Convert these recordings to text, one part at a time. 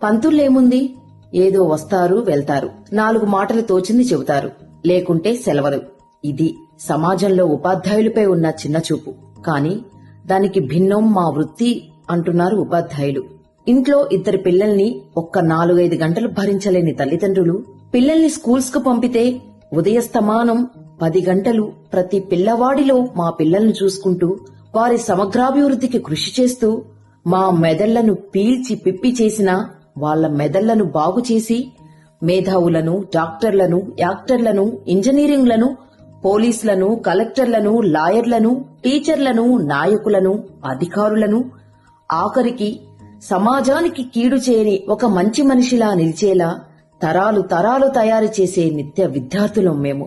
పంతుల్లేముంది, ఏదో వస్తారు వెళ్తారు, 4 మాటలు తోచింది చెబుతారు, లేకుంటే సెలవదు. ఇది సమాజంలో ఉపాధ్యాయులపై ఉన్న చిన్నచూపు. కాని దానికి భిన్నం మా వృత్తి అంటున్నారు ఉపాధ్యాయులు. ఇంట్లో 2 పిల్లల్ని ఒక్క 4-5 గంటలు భరించలేని తల్లిదండ్రులు పిల్లల్ని స్కూల్స్ కు పంపితే ఉదయస్తమానం 10 గంటలు ప్రతి పిల్లవాడిలో మా పిల్లల్ని చూసుకుంటూ వారి సమగ్రాభివృద్ధికి కృషి చేస్తూ మా మెదళ్లను పీల్చి పిప్పి చేసినా వాళ్ల మెదళ్లను బాగుచేసి మేధావులను, డాక్టర్లను, యాక్టర్లను, ఇంజనీరింగ్లను, పోలీసులను, కలెక్టర్లను, లాయర్లను, టీచర్లను, నాయకులను, అధికారులను, ఆఖరికి సమాజానికి కీడు చేయని ఒక మంచి మనిషిలా నిలిచేలా తరాలు తరాలు తయారు చేసే నిత్య విద్యార్థులం మేము.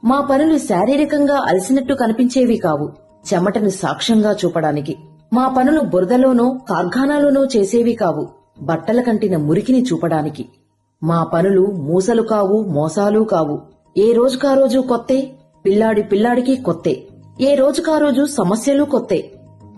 మా పనులు శారీరకంగా అలసినట్టు కనిపించేవి కావు, చెమటను సాక్ష్యంగా చూపడానికి. మా పనులు బురదలోనో కార్ఖానాలోనో చేసేవి కావు, బట్టల కంటిన మురికిని చూపడానికి. మా పనులు మూసలు కావు, మోసాలు కావు. ఏ రోజుకారోజు కొత్తే, పిల్లాడికి కొత్తే. ఏ రోజుకారోజు సమస్యలు కొత్తే.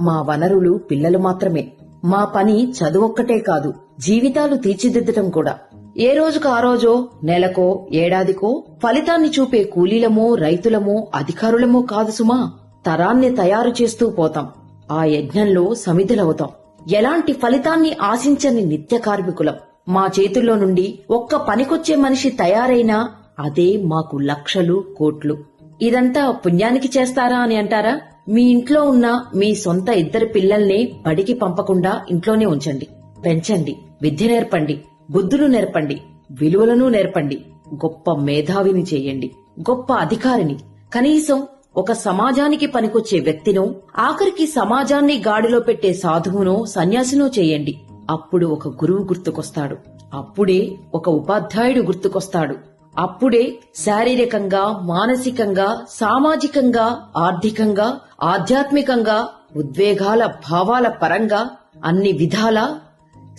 మా వనరులు పిల్లలు మాత్రమే. మా పని చదువొక్కటే కాదు, జీవితాలు తీర్చిదిద్దటం కూడా. ఏ రోజుకు ఆ రోజో, నెలకో, ఏడాదికో ఫలితాన్ని చూపే కూలీలమో, రైతులమో, అధికారులమో కాదు సుమా. తరాన్ని తయారు చేస్తూ పోతాం. ఆ యజ్ఞంలో సమిధులవుతాం. ఎలాంటి ఫలితాన్ని ఆశించని నిత్య కార్మికులం. మా చేతుల్లో నుండి ఒక్క పనికొచ్చే మనిషి తయారైనా అదే మాకు లక్షలు, కోట్లు. ఇదంతా పుణ్యానికి చేస్తారా అని అంటారా? మీ ఇంట్లో ఉన్న మీ సొంత 2 పిల్లల్ని బడికి పంపకుండా ఇంట్లోనే ఉంచండి. పెంచండి, విద్య నేర్పండి, బుద్ధులు నేర్పండి, విలువలను నేర్పండి. గొప్ప మేధావిని చేయండి, గొప్ప అధికారిని, కనీసం ఒక సమాజానికి పనికొచ్చే వ్యక్తినో, ఆఖరికి సమాజాన్ని గాడిలో పెట్టే సాధువునో, సన్యాసినో చేయండి. అప్పుడు ఒక గురువు గుర్తుకొస్తాడు. అప్పుడే ఒక ఉపాధ్యాయుడు గుర్తుకొస్తాడు. అప్పుడే శారీరకంగా, మానసికంగా, సామాజికంగా, ఆర్థికంగా, ఆధ్యాత్మికంగా, ఉద్వేగాల, భావాల పరంగా అన్ని విధాలా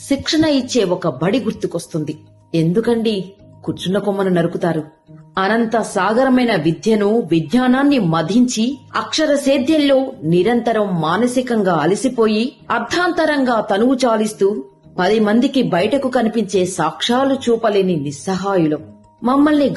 శిక్షణ ఇచ్చే ఒక బడి గుర్తుకొస్తుంది. ఎందుకండి కూర్చున్న కొమ్మను నరుకుతారు? అనంత సాగరమైన విద్యను, విజ్ఞానాన్ని మధించి అక్షర సేద్యంలో నిరంతరం మానసికంగా అలసిపోయి అర్ధాంతరంగా తనువు చాలిస్తూ 10 మందికి బయటకు కనిపించే సాక్ష్యాలు చూపలేని నిస్సహాయులం. మమ్మల్ని